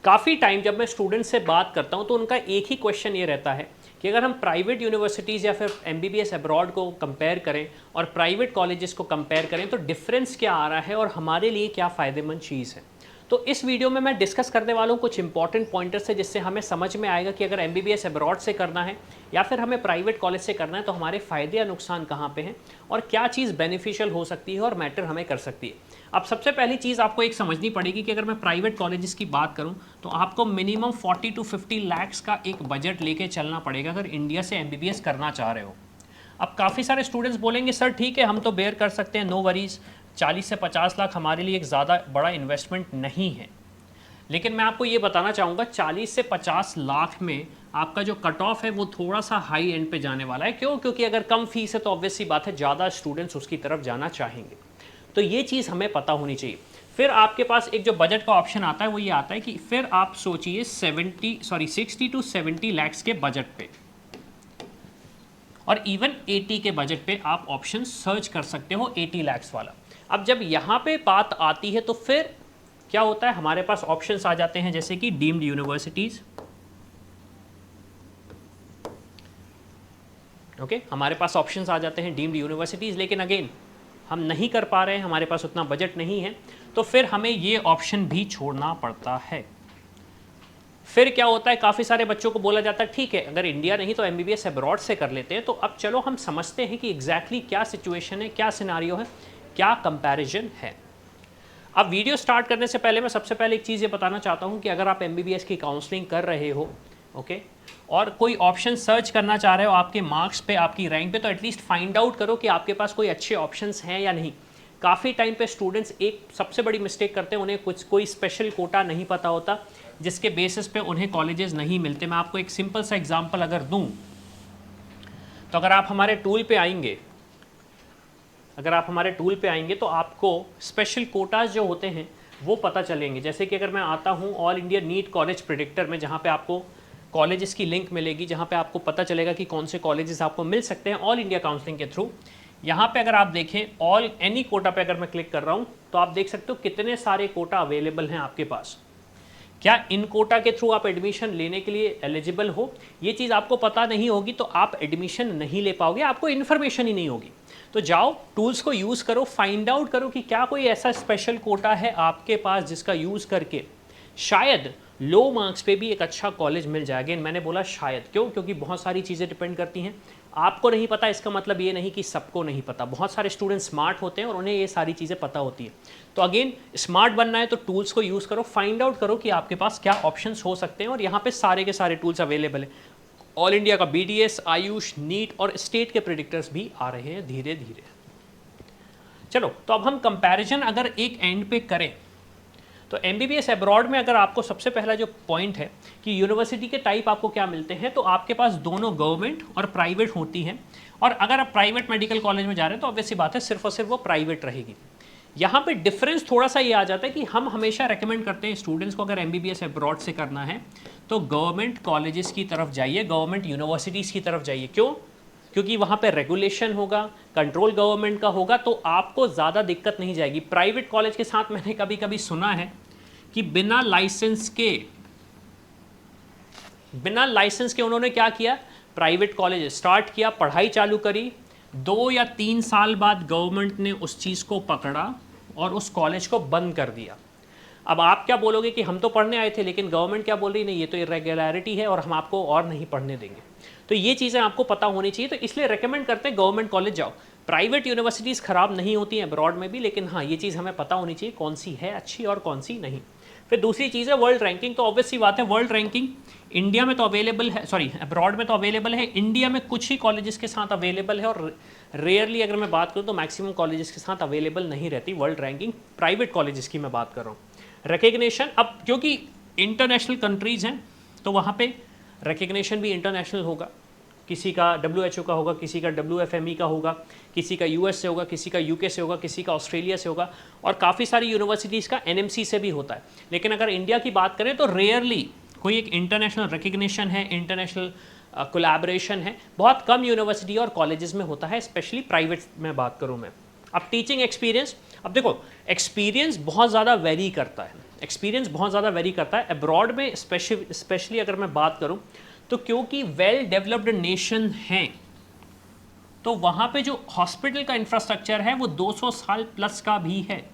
काफ़ी टाइम जब मैं स्टूडेंट से बात करता हूँ तो उनका एक ही क्वेश्चन ये रहता है कि अगर हम प्राइवेट यूनिवर्सिटीज़ या फिर एमबीबीएस अब्रॉड को कंपेयर करें और प्राइवेट कॉलेजेस को कंपेयर करें तो डिफरेंस क्या आ रहा है और हमारे लिए क्या फ़ायदेमंद चीज़ है। तो इस वीडियो में मैं डिस्कस करने वाला हूँ कुछ इंपॉर्टेंट पॉइंटर्स है जिससे हमें समझ में आएगा कि अगर एमबीबीएस अब्रॉड से करना है या फिर हमें प्राइवेट कॉलेज से करना है तो हमारे फ़ायदे या नुकसान कहाँ पे हैं और क्या चीज़ बेनिफिशियल हो सकती है और मैटर हमें कर सकती है। अब सबसे पहली चीज़ आपको एक समझनी पड़ेगी कि अगर मैं प्राइवेट कॉलेजेस की बात करूं तो आपको मिनिमम 40 to 50 लाख्स का एक बजट लेके चलना पड़ेगा अगर इंडिया से एमबीबीएस करना चाह रहे हो। अब काफ़ी सारे स्टूडेंट्स बोलेंगे सर ठीक है हम तो बेयर कर सकते हैं, नो वरीज, 40 से 50 लाख हमारे लिए एक ज़्यादा बड़ा इन्वेस्टमेंट नहीं है। लेकिन मैं आपको ये बताना चाहूँगा 40 से 50 लाख में आपका जो कट ऑफ है वो थोड़ा सा हाई एंड पे जाने वाला है। क्यों? क्योंकि अगर कम फीस है तो ऑब्वियस सी बात है ज़्यादा स्टूडेंट्स उसकी तरफ जाना चाहेंगे। तो ये चीज़ हमें पता होनी चाहिए। फिर आपके पास एक जो बजट का ऑप्शन आता है वो ये आता है कि फिर आप सोचिए 60 to 70 लैक्स के बजट पे और इवन 80 के बजट पे आप ऑप्शन सर्च कर सकते हो, 80 लैक्स वाला। अब जब यहाँ पे बात आती है तो फिर क्या होता है, हमारे पास ऑप्शंस आ जाते हैं जैसे कि डीम्ड यूनिवर्सिटीज़। ओके, हमारे पास ऑप्शंस आ जाते हैं डीम्ड यूनिवर्सिटीज़, लेकिन अगेन हम नहीं कर पा रहे हैं, हमारे पास उतना बजट नहीं है, तो फिर हमें ये ऑप्शन भी छोड़ना पड़ता है। फिर क्या होता है, काफ़ी सारे बच्चों को बोला जाता है ठीक है अगर इंडिया नहीं तो एमबीबीएस अब्रॉड से कर लेते हैं। तो अब चलो हम समझते हैं कि एग्जैक्टली क्या सिचुएशन है, क्या सिनारियो है, क्या कंपैरिजन है। अब वीडियो स्टार्ट करने से पहले मैं सबसे पहले एक चीज़ ये बताना चाहता हूँ कि अगर आप एमबीबीएस की काउंसलिंग कर रहे हो, ओके, और कोई ऑप्शन सर्च करना चाह रहे हो आपके मार्क्स पे, आपकी रैंक पे, तो एटलीस्ट फाइंड आउट करो कि आपके पास कोई अच्छे ऑप्शंस हैं या नहीं। काफ़ी टाइम पे स्टूडेंट्स एक सबसे बड़ी मिस्टेक करते हैं, उन्हें कुछ कोई स्पेशल कोटा नहीं पता होता जिसके बेसिस पे उन्हें कॉलेजेस नहीं मिलते। मैं आपको एक सिंपल सा एग्जांपल अगर दूं तो अगर आप हमारे टूल पे आएंगे तो आपको स्पेशल कोटाज जो होते हैं वो पता चलेंगे। जैसे कि अगर मैं आता हूँ all India NEET college predictor में, जहाँ पे आपको कॉलेजेस की लिंक मिलेगी, जहाँ पे आपको पता चलेगा कि कौन से कॉलेजेस आपको मिल सकते हैं ऑल इंडिया काउंसलिंग के थ्रू। यहाँ पे अगर आप देखें ऑल एनी कोटा पे अगर मैं क्लिक कर रहा हूँ तो आप देख सकते हो कितने सारे कोटा अवेलेबल हैं आपके पास। क्या इन कोटा के थ्रू आप एडमिशन लेने के लिए एलिजिबल हो, ये चीज़ आपको पता नहीं होगी तो आप एडमिशन नहीं ले पाओगे, आपको इन्फॉर्मेशन ही नहीं होगी। तो जाओ टूल्स को यूज़ करो, फाइंड आउट करो कि क्या कोई ऐसा स्पेशल कोटा है आपके पास जिसका यूज़ करके शायद लो मार्क्स पे भी एक अच्छा कॉलेज मिल जाएगा। मैंने बोला शायद, क्यों? क्योंकि बहुत सारी चीज़ें डिपेंड करती हैं। आपको नहीं पता इसका मतलब ये नहीं कि सबको नहीं पता। बहुत सारे स्टूडेंट स्मार्ट होते हैं और उन्हें ये सारी चीज़ें पता होती हैं। तो अगेन स्मार्ट बनना है तो टूल्स को यूज़ करो, फाइंड आउट करो कि आपके पास क्या ऑप्शंस हो सकते हैं, और यहाँ पे सारे के सारे टूल्स अवेलेबल हैं। ऑल इंडिया का BDS, आयुष, नीट और स्टेट के प्रेडिक्टर्स भी आ रहे हैं धीरे धीरे। चलो, तो अब हम कंपैरिजन अगर एक एंड पे करें तो एमबीबीएस अब्रॉड में अगर आपको सबसे पहला जो पॉइंट है कि यूनिवर्सिटी के टाइप आपको क्या मिलते हैं, तो आपके पास दोनों गवर्नमेंट और प्राइवेट होती हैं। और अगर आप प्राइवेट मेडिकल कॉलेज में जा रहे हैं तो ऑब्वियसली बात है सिर्फ और सिर्फ वो प्राइवेट रहेगी। यहाँ पे डिफरेंस थोड़ा सा ये आ जाता है कि हम हमेशा रेकमेंड करते हैं स्टूडेंट्स को अगर एमबीबीएस अब्रॉड से करना है तो गवर्नमेंट कॉलेजेस की तरफ जाइए, गवर्नमेंट यूनिवर्सिटीज़ की तरफ जाइए। क्यों? क्योंकि वहाँ पे रेगुलेशन होगा, कंट्रोल गवर्नमेंट का होगा, तो आपको ज़्यादा दिक्कत नहीं जाएगी। प्राइवेट कॉलेज के साथ मैंने कभी कभी सुना है कि बिना लाइसेंस के उन्होंने क्या किया, प्राइवेट कॉलेज स्टार्ट किया, पढ़ाई चालू करी, 2 या 3 साल बाद गवर्नमेंट ने उस चीज़ को पकड़ा और उस कॉलेज को बंद कर दिया। अब आप क्या बोलोगे कि हम तो पढ़ने आए थे, लेकिन गवर्नमेंट क्या बोल रही, नहीं ये तो इरेगुलरिटी है और हम आपको और नहीं पढ़ने देंगे। तो ये चीज़ें आपको पता होनी चाहिए, तो इसलिए रेकमेंड करते हैं गवर्नमेंट कॉलेज जाओ। प्राइवेट यूनिवर्सिटीज़ ख़राब नहीं होती हैं अब्रॉड में भी, लेकिन हाँ ये चीज़ हमें पता होनी चाहिए कौन सी है अच्छी और कौन सी नहीं। फिर दूसरी चीज़ है वर्ल्ड रैंकिंग। तो ऑब्वियस सी बात है वर्ल्ड रैंकिंग इंडिया में तो अवेलेबल है, सॉरी अब्रॉड में तो अवेलेबल है, इंडिया में कुछ ही कॉलेजेस के साथ अवेलेबल है, और रेयरली अगर मैं बात करूँ तो मैक्सिमम कॉलेजेस के साथ अवेलेबल नहीं रहती वर्ल्ड रैंकिंग। प्राइवेट कॉलेजेस की मैं बात कर रहा हूँ। रिकग्निशन, अब क्योंकि इंटरनेशनल कंट्रीज़ हैं तो वहाँ पे रिकग्निशन भी इंटरनेशनल होगा। किसी का WHO का होगा, किसी का WFME का होगा, किसी का US से होगा, किसी का UK से होगा, किसी का ऑस्ट्रेलिया से होगा, और काफ़ी सारी यूनिवर्सिटीज़ का NMC से भी होता है। लेकिन अगर इंडिया की बात करें तो रेयरली कोई एक इंटरनेशनल रिकग्निशन है, इंटरनेशनल कोलैबोरेशन है, बहुत कम यूनिवर्सिटी और कॉलेजेस में होता है, स्पेशली प्राइवेट में बात करूँ मैं। अब टीचिंग एक्सपीरियंस, अब देखो एक्सपीरियंस बहुत ज़्यादा वेरी करता है। एक्सपीरियंस बहुत ज़्यादा वेरी करता है। अब्रॉड में स्पेशली अगर मैं बात करूँ तो क्योंकि वेल डेवलप्ड नेशन हैं, तो वहाँ पे जो हॉस्पिटल का इंफ्रास्ट्रक्चर है वो 200 साल प्लस का भी है।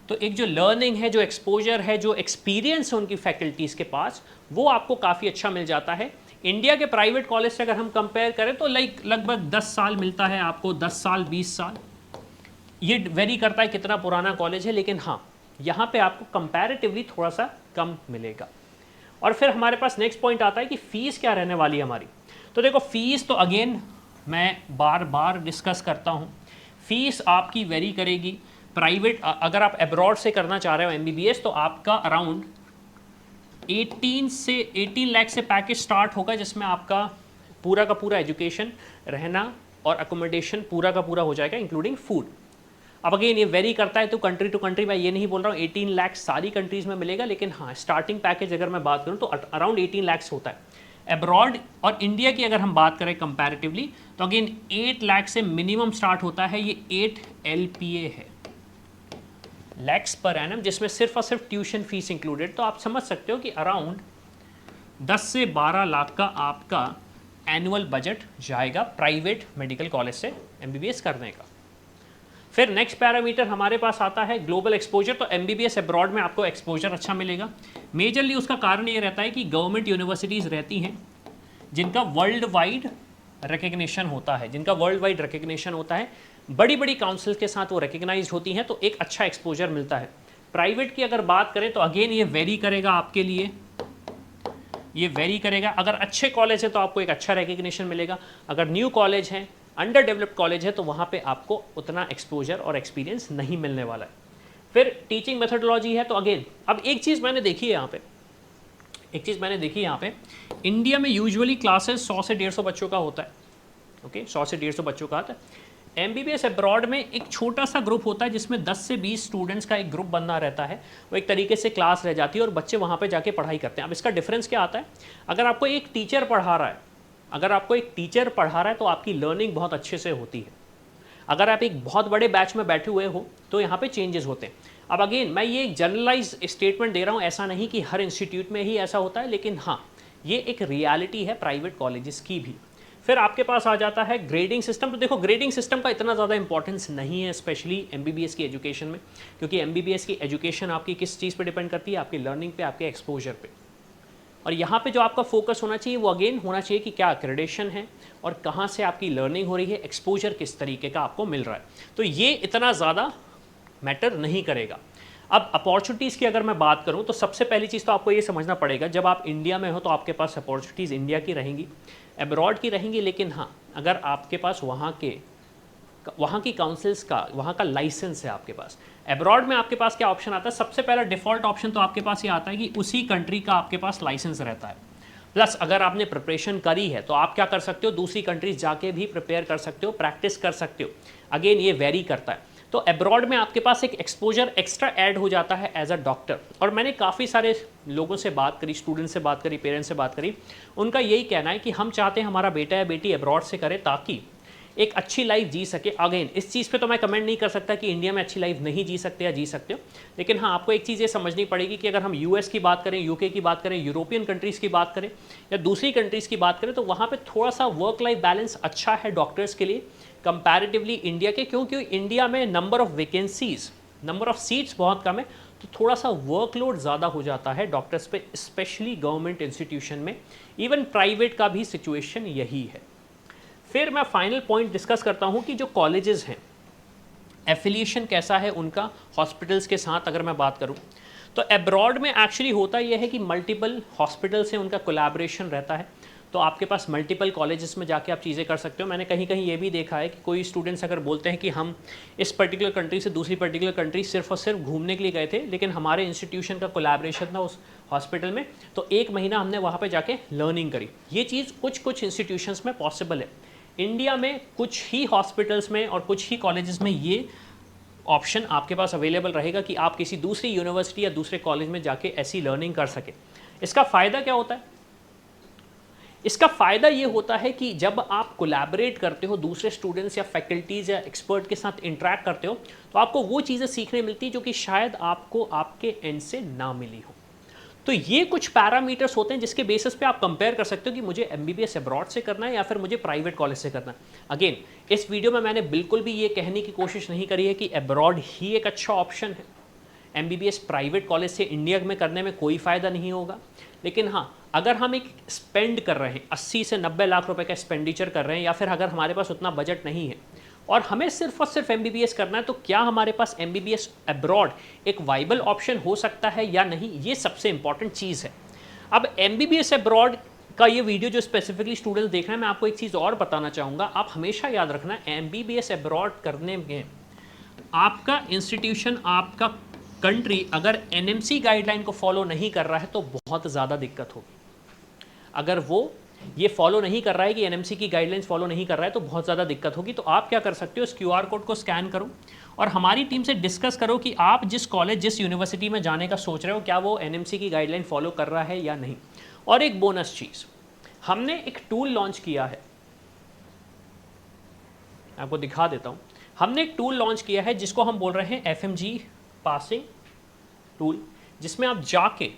तो एक जो लर्निंग है, जो एक्सपोजर है, जो एक्सपीरियंस है उनकी फैकल्टीज़ के पास, वो आपको काफ़ी अच्छा मिल जाता है। इंडिया के प्राइवेट कॉलेज से अगर हम कंपेयर करें तो लगभग 10 साल मिलता है आपको, 10 साल 20 साल, ये वेरी करता है कितना पुराना कॉलेज है, लेकिन हाँ यहाँ पे आपको कंपैरेटिवली थोड़ा सा कम मिलेगा। और फिर हमारे पास नेक्स्ट पॉइंट आता है कि फ़ीस क्या रहने वाली है हमारी। तो देखो फ़ीस तो अगेन मैं बार बार डिस्कस करता हूँ, फ़ीस आपकी वेरी करेगी। प्राइवेट अगर आप अब्रॉड से करना चाह रहे हो MBBS तो आपका अराउंड 18 लाख से पैकेज स्टार्ट होगा, जिसमें आपका पूरा का पूरा एजुकेशन, रहना और अकोमोडेशन पूरा का पूरा हो जाएगा इंक्लूडिंग फूड। अब अगेन ये वेरी करता है तो कंट्री टू कंट्री, मैं ये नहीं बोल रहा हूँ 18 लाख सारी कंट्रीज़ में मिलेगा, लेकिन हाँ स्टार्टिंग पैकेज अगर मैं बात करूँ तो अराउंड 18 लाख होता है। अब्रॉड और इंडिया की अगर हम बात करें कंपैरेटिवली तो अगेन 8 लाख से मिनिमम स्टार्ट होता है। ये 8 LPA है, लैक्स पर एनम, जिसमें सिर्फ और सिर्फ ट्यूशन फीस इंक्लूडेड। तो आप समझ सकते हो कि अराउंड 10 से 12 लाख का आपका एनुअल बजट जाएगा प्राइवेट मेडिकल कॉलेज से MBBS करने का। फिर नेक्स्ट पैरामीटर हमारे पास आता है ग्लोबल एक्सपोजर। तो MBBS अब्रॉड में आपको एक्सपोजर अच्छा मिलेगा। मेजरली उसका कारण ये रहता है कि गवर्नमेंट यूनिवर्सिटीज़ रहती हैं जिनका वर्ल्ड वाइड रिकग्निशन होता है, बड़ी बड़ी काउंसिल के साथ वो रिकग्नाइज्ड होती हैं, तो एक अच्छा एक्सपोजर मिलता है। प्राइवेट की अगर बात करें तो अगेन ये वेरी करेगा आपके लिए, ये वेरी करेगा। अगर अच्छे कॉलेज है तो आपको एक अच्छा रिकग्निशन मिलेगा, अगर न्यू कॉलेज है, अंडर डेवलप्ड कॉलेज है, तो वहाँ पे आपको उतना एक्सपोजर और एक्सपीरियंस नहीं मिलने वाला है। फिर टीचिंग मेथोडोलॉजी है, तो अगेन अब एक चीज़ मैंने देखी है यहाँ पे, इंडिया में यूजुअली क्लासेस 100 से 150 बच्चों का होता है, ओके 100 से 150 बच्चों का आता है। MBBS अब्रॉड में एक छोटा सा ग्रुप होता है जिसमें 10 से 20 स्टूडेंट्स का एक ग्रुप बनना रहता है, वो एक तरीके से क्लास रह जाती है और बच्चे वहाँ पे जाके पढ़ाई करते हैं। अब इसका डिफरेंस क्या आता है, अगर आपको एक टीचर पढ़ा रहा है तो आपकी लर्निंग बहुत अच्छे से होती है। अगर आप एक बहुत बड़े बैच में बैठे हुए हो तो यहाँ पे चेंजेस होते हैं। अब अगेन मैं ये एक जनरलाइज स्टेटमेंट दे रहा हूँ, ऐसा नहीं कि हर इंस्टीट्यूट में ही ऐसा होता है, लेकिन हाँ ये एक रियलिटी है प्राइवेट कॉलेजेस की भी। फिर आपके पास आ जाता है ग्रेडिंग सिस्टम। तो देखो ग्रेडिंग सिस्टम का इतना ज़्यादा इंपॉर्टेंस नहीं है स्पेशली MBBS की एजुकेशन में, क्योंकि MBBS की एजुकेशन आपकी किस चीज़ पे डिपेंड करती है, आपकी लर्निंग पे, आपके एक्सपोजर पे। और यहाँ पे जो आपका फोकस होना चाहिए वो अगेन होना चाहिए कि क्या क्रेडिशन है और कहाँ से आपकी लर्निंग हो रही है, एक्सपोजर किस तरीके का आपको मिल रहा है। तो ये इतना ज़्यादा मैटर नहीं करेगा। अब अपॉर्चुनिटीज़ की अगर मैं बात करूं तो सबसे पहली चीज़ तो आपको ये समझना पड़ेगा, जब आप इंडिया में हो तो आपके पास अपॉर्चुनिटीज़ इंडिया की रहेंगी, अब्रॉड की रहेंगी, लेकिन हाँ अगर आपके पास वहाँ की काउंसिल्स का, वहाँ का लाइसेंस है आपके पास। अब्रॉड में आपके पास क्या ऑप्शन आता है, सबसे पहला डिफ़ॉल्ट ऑप्शन तो आपके पास ये आता है कि उसी कंट्री का आपके पास लाइसेंस रहता है। प्लस अगर आपने प्रिपरेशन करी है तो आप क्या कर सकते हो, दूसरी कंट्रीज जाके भी प्रिपेयर कर सकते हो, प्रैक्टिस कर सकते हो। अगेन ये वेरी करता है। तो अब्रॉड में आपके पास एक एक्सपोजर एक्स्ट्रा ऐड हो जाता है एज अ डॉक्टर। और मैंने काफ़ी सारे लोगों से बात करी, स्टूडेंट से बात करी, पेरेंट्स से बात करी, उनका यही कहना है कि हम चाहते हैं हमारा बेटा या बेटी अब्रॉड से करे ताकि एक अच्छी लाइफ जी सके। अगेन इस चीज़ पे तो मैं कमेंट नहीं कर सकता कि इंडिया में अच्छी लाइफ नहीं जी सकते या जी सकते हो, लेकिन हाँ आपको एक चीज़ ये समझनी पड़ेगी कि अगर हम US की बात करें, UK की बात करें, यूरोपियन कंट्रीज़ की बात करें या दूसरी कंट्रीज़ की बात करें, तो वहाँ पे थोड़ा सा वर्क लाइफ बैलेंस अच्छा है डॉक्टर्स के लिए कंपैरेटिवली इंडिया के, क्योंकि इंडिया में number of vacancies, number of seats बहुत कम है, तो थोड़ा सा वर्कलोड ज़्यादा हो जाता है डॉक्टर्स पे, स्पेशली गवर्नमेंट इंस्टीट्यूशन में। इवन प्राइवेट का भी सिचुएशन यही है। फिर मैं फाइनल पॉइंट डिस्कस करता हूँ कि जो कॉलेजेस हैं एफिलिएशन कैसा है उनका हॉस्पिटल्स के साथ। अगर मैं बात करूँ तो अब्रॉड में एक्चुअली होता यह है कि मल्टीपल हॉस्पिटल से उनका कोलैबोरेशन रहता है, तो आपके पास मल्टीपल कॉलेजेस में जाके आप चीज़ें कर सकते हो। मैंने कहीं कहीं ये भी देखा है कि कोई स्टूडेंट्स अगर बोलते हैं कि हम इस पर्टिकुलर कंट्री से दूसरी पर्टिकुलर कंट्री सिर्फ और सिर्फ घूमने के लिए गए थे, लेकिन हमारे इंस्टीट्यूशन का कोलैबोरेशन था उस हॉस्पिटल में, तो 1 महीना हमने वहाँ पे जाके लर्निंग करी। ये चीज़ कुछ इंस्टीट्यूशंस में पॉसिबल है। इंडिया में कुछ ही हॉस्पिटल्स में और कुछ ही कॉलेजेस में ये ऑप्शन आपके पास अवेलेबल रहेगा कि आप किसी दूसरी यूनिवर्सिटी या दूसरे कॉलेज में जाके ऐसी लर्निंग कर सके। इसका फ़ायदा क्या होता है, इसका फ़ायदा ये होता है कि जब आप कोलैबोरेट करते हो, दूसरे स्टूडेंट्स या फैकल्टीज़ या एक्सपर्ट के साथ इंटरेक्ट करते हो, तो आपको वो चीज़ें सीखने मिलती हैं जो कि शायद आपको आपके एंड से ना मिली हो। तो ये कुछ पैरामीटर्स होते हैं जिसके बेसिस पे आप कंपेयर कर सकते हो कि मुझे एमबीबीएस अब्रॉड से करना है या फिर मुझे प्राइवेट कॉलेज से करना है। अगेन, इस वीडियो में मैंने बिल्कुल भी ये कहने की कोशिश नहीं करी है कि अब्रॉड ही एक अच्छा ऑप्शन है। एमबीबीएस प्राइवेट कॉलेज से इंडिया में करने में कोई फ़ायदा नहीं होगा। लेकिन हाँ, अगर हम एक स्पेंड कर रहे हैं, 80 से 90 लाख रुपए का एक्सपेंडिचर कर रहे हैं, या फिर अगर हमारे पास उतना बजट नहीं है और हमें सिर्फ और सिर्फ एमबीबीएस करना है, तो क्या हमारे पास एमबीबीएस अब्रॉड एक वाइबल ऑप्शन हो सकता है या नहीं, ये सबसे इंपॉर्टेंट चीज़ है। अब एमबीबीएस अब्रॉड का ये वीडियो जो स्पेसिफिकली स्टूडेंट्स देख रहे हैं, मैं आपको एक चीज़ और बताना चाहूँगा। आप हमेशा याद रखना, एमबीबीएस अब्रॉड करने में आपका इंस्टीट्यूशन, आपका कंट्री अगर एनएमसी गाइडलाइन को फॉलो नहीं कर रहा है तो बहुत ज़्यादा दिक्कत होगी। अगर वो ये फॉलो नहीं कर रहा है कि एनएमसी की गाइडलाइंस फॉलो नहीं कर रहा है तो बहुत ज़्यादा दिक्कत होगी। तो आप क्या कर सकते हो, इस क्यूआर कोड को स्कैन करो और हमारी टीम से डिस्कस करो कि आप जिस कॉलेज, जिस यूनिवर्सिटी में जाने का सोच रहे हो, क्या वो एनएमसी की गाइडलाइन फॉलो कर रहा है या नहीं। और एक बोनस चीज़, हमने एक टूल लॉन्च किया है, आपको दिखा देता हूँ। हमने एक टूल लॉन्च किया है जिसको हम बोल रहे हैं FMG पासिंग टूल, जिसमें आप जाके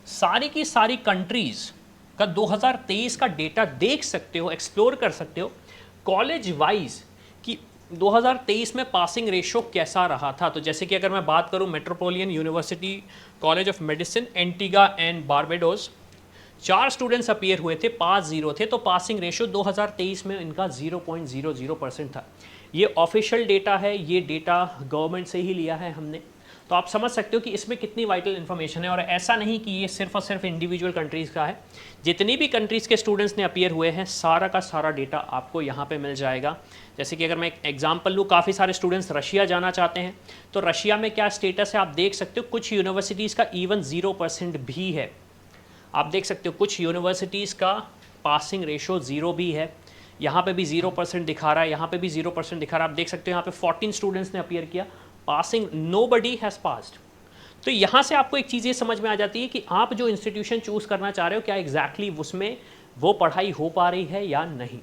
सारी की सारी कंट्रीज़ का 2023 का डेटा देख सकते हो, एक्सप्लोर कर सकते हो कॉलेज वाइज कि 2023 में पासिंग रेशो कैसा रहा था। तो जैसे कि अगर मैं बात करूं, metropolitan university college of medicine Antigua and Barbados, 4 students appear हुए थे, 5 0 थे, तो पासिंग रेशो 2023 में इनका 0.00% था। ये ऑफिशियल डेटा है, ये डेटा गवर्नमेंट से ही लिया है हमने। तो आप समझ सकते हो कि इसमें कितनी वाइटल इन्फॉर्मेशन है। और ऐसा नहीं कि ये सिर्फ और सिर्फ इंडिविजुअल कंट्रीज़ का है, जितनी भी कंट्रीज़ के स्टूडेंट्स ने अपीयर हुए हैं सारा का सारा डेटा आपको यहाँ पे मिल जाएगा। जैसे कि अगर मैं एक एग्जांपल लूँ, काफ़ी सारे स्टूडेंट्स रशिया जाना चाहते हैं, तो रशिया में क्या स्टेटस है आप देख सकते हो। कुछ यूनिवर्सिटीज़ का इवन 0% भी है, आप देख सकते हो। कुछ यूनिवर्सिटीज़ का पासिंग रेशो 0 भी है, यहाँ पे भी 0% दिखा रहा है, यहाँ पे भी 0% दिखा रहा है। आप देख सकते हो यहाँ पे 14 स्टूडेंट्स ने अपीयर किया, पासिंग नोबडी हैज़ पास्ड। तो यहाँ से आपको एक चीज़ ये समझ में आ जाती है कि आप जो इंस्टीट्यूशन चूज़ करना चाह रहे हो, क्या एग्जैक्टली उसमें वो पढ़ाई हो पा रही है या नहीं।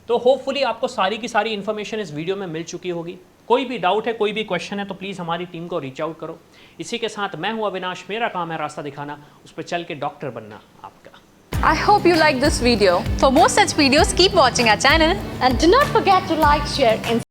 तो होपफुली आपको सारी की सारी इन्फॉर्मेशन इस वीडियो में मिल चुकी होगी। कोई भी डाउट है, कोई भी क्वेश्चन है, तो प्लीज़ हमारी टीम को रीच आउट करो। इसी के साथ मैं हूँ अविनाश, मेरा काम है रास्ता दिखाना, उस पर चल के डॉक्टर बनना आपका। I hope you like this video. For more such videos, keep watching our channel. And do not forget to like, share and